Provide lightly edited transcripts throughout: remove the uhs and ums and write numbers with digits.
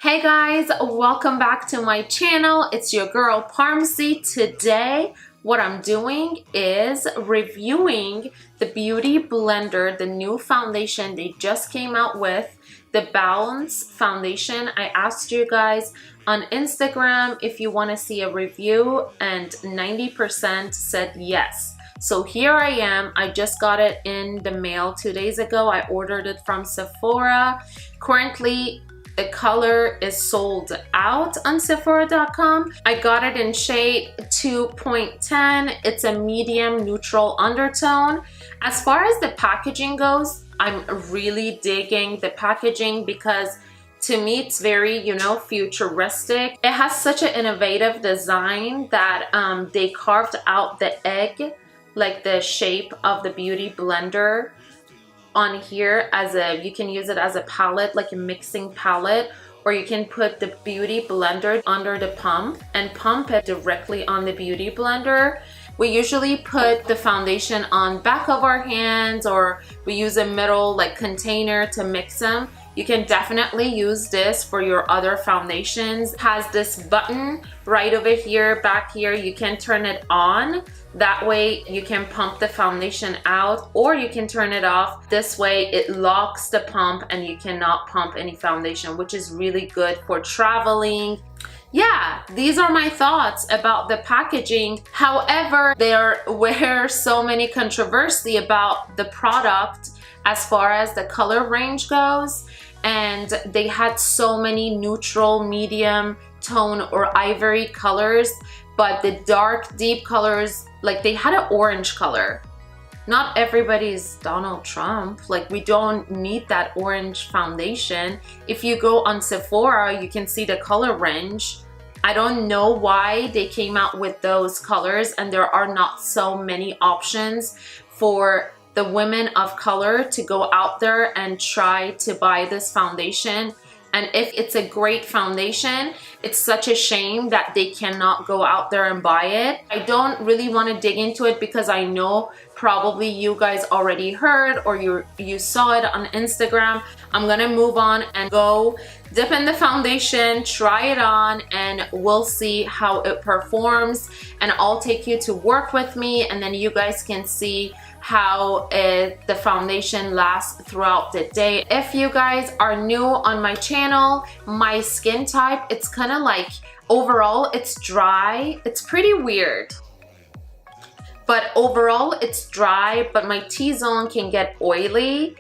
Hey guys, welcome back to my channel. It's your girl Parmida. Today, what I'm doing is reviewing the Beauty Blender, the new foundation they just came out with, the Balance Foundation. I asked you guys on Instagram if you want to see a review and 90% said yes. So here I am. I just got it in the mail 2 days ago. I ordered it from Sephora. Currently, the color is sold out on Sephora.com. I got it in shade 2.10. It's a medium neutral undertone. As far as the packaging goes, I'm really digging the packaging because to me it's very, futuristic. It has such an innovative design that they carved out the egg, like the shape of the Beauty Blender on here you can use it as a palette, like a mixing palette, or you can put the Beauty Blender under the pump and pump it directly on the Beauty Blender. We usually put the foundation on back of our hands, or we use a middle like container to mix them. You can definitely use this for your other foundations. It has this button right over here, back here. You can turn it on. That way you can pump the foundation out, or you can turn it off. This way it locks the pump and you cannot pump any foundation, which is really good for traveling. Yeah, these are my thoughts about the packaging. However, there were so many controversy about the product as far as the color range goes, and they had so many neutral, medium tone or ivory colors, but the dark, deep colors, like they had an orange color. Not everybody's Donald Trump. Like, we don't need that orange foundation. If you go on Sephora, you can see the color range. I don't know why they came out with those colors, and there are not so many options for the women of color to go out there and try to buy this foundation. And if it's a great foundation, it's such a shame that they cannot go out there and buy it. I don't really want to dig into it because I know probably you guys already heard or you saw it on Instagram. I'm gonna move on and go dip in the foundation, try it on, and we'll see how it performs. And I'll take you to work with me, and then you guys can see how the foundation lasts throughout the day. If you guys are new on my channel, my skin type, it's kind of like, overall it's dry. It's pretty weird, but overall it's dry, but my T-zone can get oily.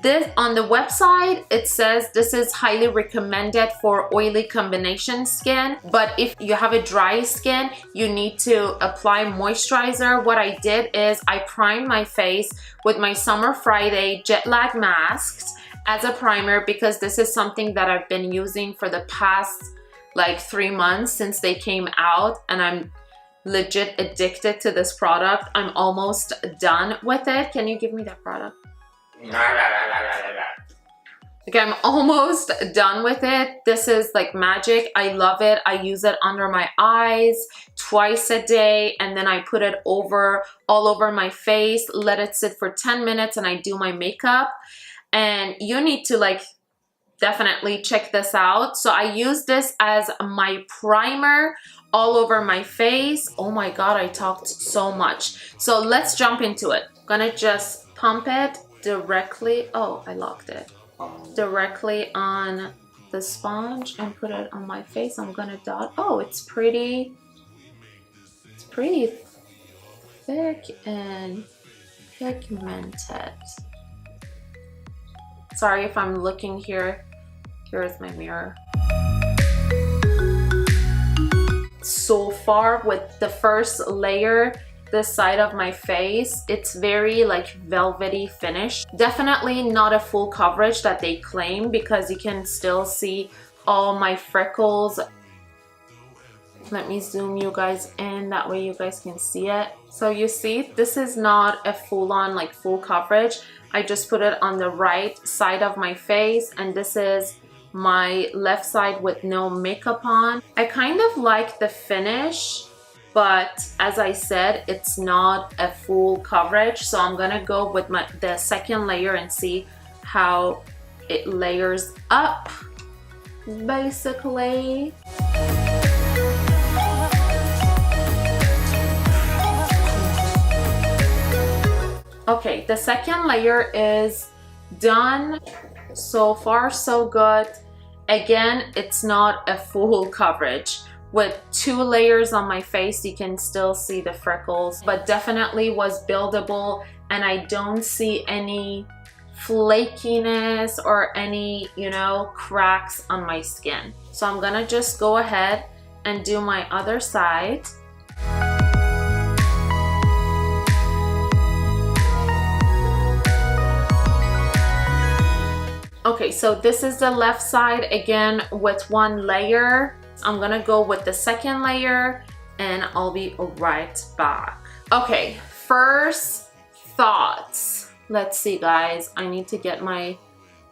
This on the website, it says this is highly recommended for oily combination skin, but if you have a dry skin, you need to apply moisturizer. What I did is I primed my face with my Summer Friday Jet Lag Masks as a primer, because this is something that I've been using for the past like 3 months since they came out, and I'm legit addicted to this product. I'm almost done with it. Can you give me that product? Okay, I'm almost done with it. This is like magic. I love it. I use it under my eyes twice a day, and then I put it all over my face, let it sit for 10 minutes, and I do my makeup. And you need to like definitely check this out. So I use this as my primer all over my face. Oh my god, I talked so much. So let's jump into it. I'm gonna just pump it directly, oh, I locked it, directly on the sponge and put it on my face. I'm gonna dot. Oh, it's pretty thick and pigmented. Sorry if I'm looking here. Here's my mirror. So far with the first layer, this side of my face, it's very like velvety finish. Definitely not a full coverage that they claim, because you can still see all my freckles. Let me zoom you guys in, that way you guys can see it. So you see, this is not a full-on like full coverage. I just put it on the right side of my face, and this is my left side with no makeup on. I kind of like the finish, but as I said, it's not a full coverage, so I'm gonna go with the second layer and see how it layers up. basically. Okay, the second layer is done. So far, so good. Again, it's not a full coverage. With 2 layers on my face, you can still see the freckles, but definitely was buildable, and I don't see any flakiness or any, you know, cracks on my skin. So I'm gonna just go ahead and do my other side. Okay, so this is the left side again with 1 layer. I'm gonna go with the second layer and I'll be right back. Okay, first thoughts. Let's see, guys. I need to get my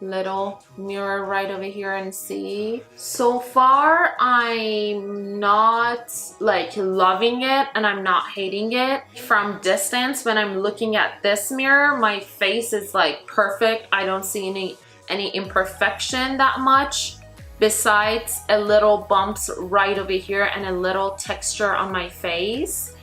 little mirror right over here and see. So far, I'm not like loving it and I'm not hating it. From distance, when I'm looking at this mirror, my face is like perfect. I don't see any imperfection that much, besides a little bumps right over here and a little texture on my face.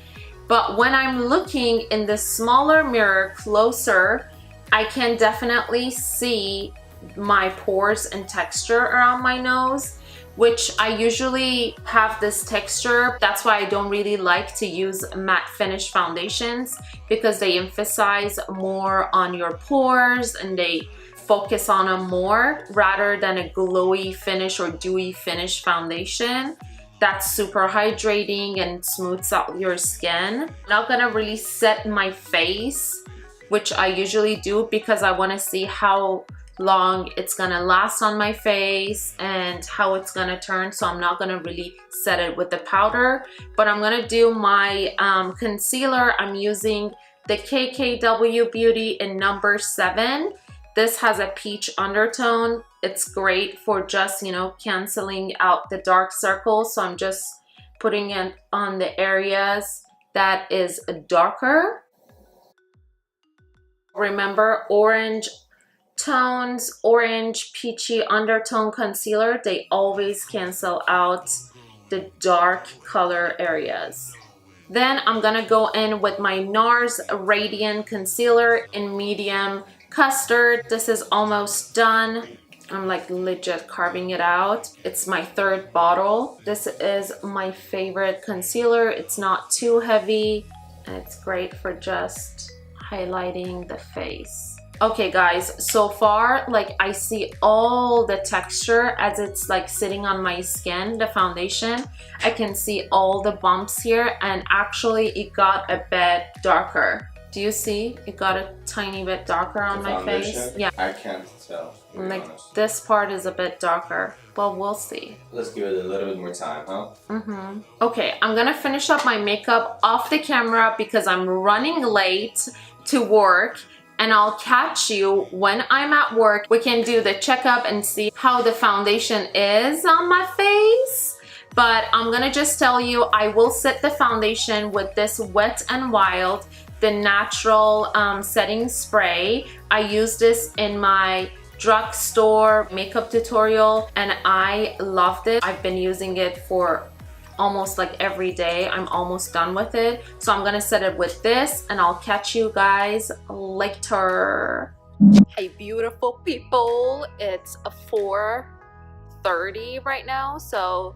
But when I'm looking in the smaller mirror closer, I can definitely see my pores and texture around my nose, which I usually have this texture. That's why I don't really like to use matte finish foundations, because they emphasize more on your pores and they focus on them more rather than a glowy finish or dewy finish foundation that's super hydrating and smooths out your skin. I'm not gonna really set my face, which I usually do because I want to see how long it's gonna last on my face and how it's gonna turn. So I'm not gonna really set it with the powder, but I'm gonna do my concealer. I'm using the KKW Beauty in number 7. This has a peach undertone. It's great for just, you know, canceling out the dark circles. So I'm just putting it on the areas that is darker. Remember, orange tones, orange peachy undertone concealer, they always cancel out the dark color areas. Then I'm gonna go in with my NARS Radiant Concealer in medium custard. This is almost done. I'm like legit carving it out. It's my 3rd bottle. This is my favorite concealer. It's not too heavy and it's great for just highlighting the face. Okay guys, so far like I see all the texture as it's like sitting on my skin, the foundation. I can see all the bumps here, and actually it got a bit darker. Do you see? It got a tiny bit darker on my face. Yeah. I can't tell. Like this part is a bit darker. Well, we'll see. Let's give it a little bit more time, huh? Okay, I'm gonna finish up my makeup off the camera because I'm running late to work, and I'll catch you when I'm at work. We can do the checkup and see how the foundation is on my face. But I'm gonna just tell you, I will set the foundation with this Wet n Wild, the natural setting spray. I use this in my drugstore makeup tutorial and I loved it. I've been using it for almost like every day. I'm almost done with it. So I'm gonna set it with this and I'll catch you guys later. Hey beautiful people, it's 4:30 right now, so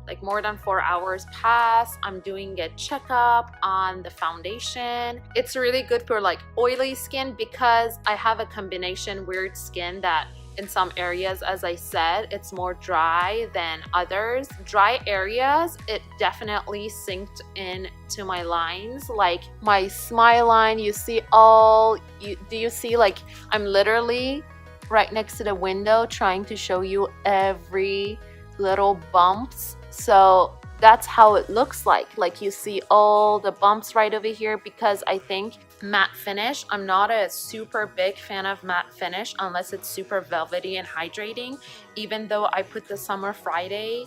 like more than 4 hours pass. I'm doing a checkup on the foundation. It's really good for like oily skin because I have a combination weird skin that in some areas, as I said, it's more dry than others. Dry areas, it definitely sinked in to my lines, like my smile line. You see do you see like I'm literally right next to the window trying to show you every little bumps. So that's how it looks like you see all the bumps right over here, because I think matte finish, I'm not a super big fan of matte finish unless it's super velvety and hydrating. Even though I put the Summer Friday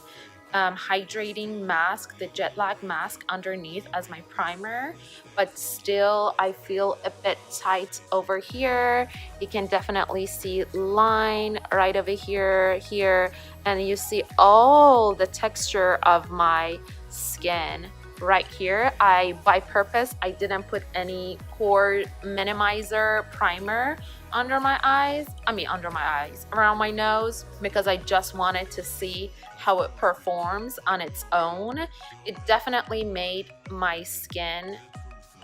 hydrating mask, the jet lag mask underneath as my primer, but still I feel a bit tight over here. You can definitely see line right over here, and you see all the texture of my skin right here. By purpose, I didn't put any pore minimizer primer under my eyes, around my nose, because I just wanted to see how it performs on its own. It definitely made my skin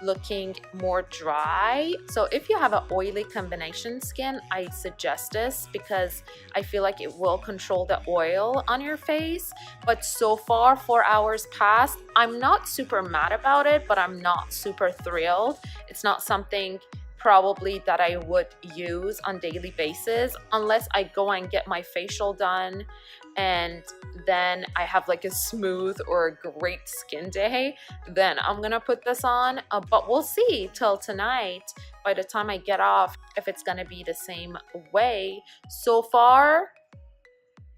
looking more dry. So if you have an oily combination skin, I suggest this because I feel like it will control the oil on your face. But so far, 4 hours passed, I'm not super mad about it, but I'm not super thrilled. It's not something probably that I would use on daily basis unless I go and get my facial done and then I have like a smooth or a great skin day, then I'm gonna put this on. But we'll see till tonight by the time I get off if it's gonna be the same way. So far,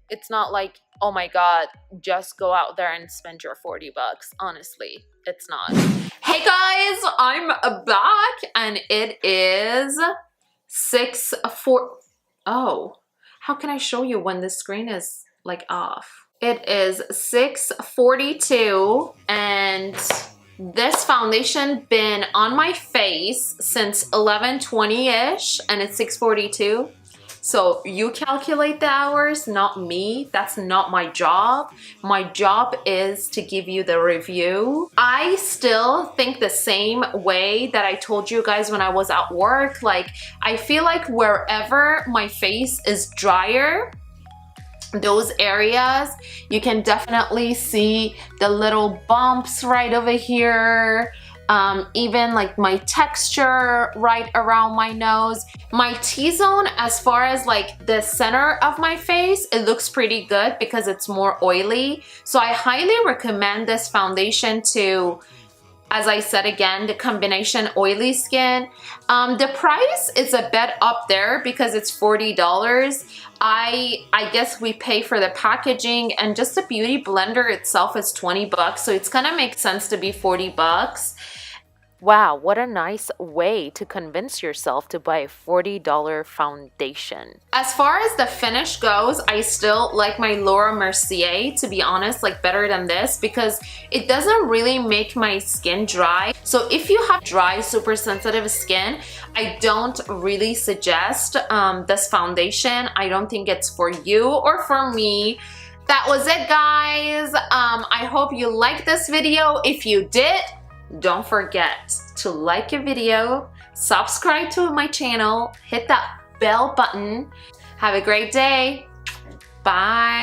it's not like, oh my god, just go out there and spend your 40 bucks. Honestly, it's not. Hey guys, I'm back and it is 6:04. Oh, how can I show you when the screen is like off? It is 6:42 and this foundation been on my face since 11:20-ish and it's 6:42. So you calculate the hours, not me. That's not my job. My job is to give you the review. I still think the same way that I told you guys when I was at work. Like, I feel like wherever my face is drier, those areas, you can definitely see the little bumps right over here. Even like my texture right around my nose. My T-zone, as far as like the center of my face, it looks pretty good because it's more oily. So I highly recommend this foundation to, as I said again, the combination oily skin. The price is a bit up there because it's $40. I guess we pay for the packaging and just the beauty blender itself is 20 bucks. So it's gonna make sense to be 40 bucks. Wow, what a nice way to convince yourself to buy a $40 foundation. As far as the finish goes, I still like my Laura Mercier, to be honest, like better than this because it doesn't really make my skin dry. So if you have dry, super sensitive skin, I don't really suggest this foundation. I don't think it's for you or for me. That was it, guys. I hope you liked this video. If you did, don't forget to like a video, subscribe to my channel, hit that bell button. Have a great day. Bye.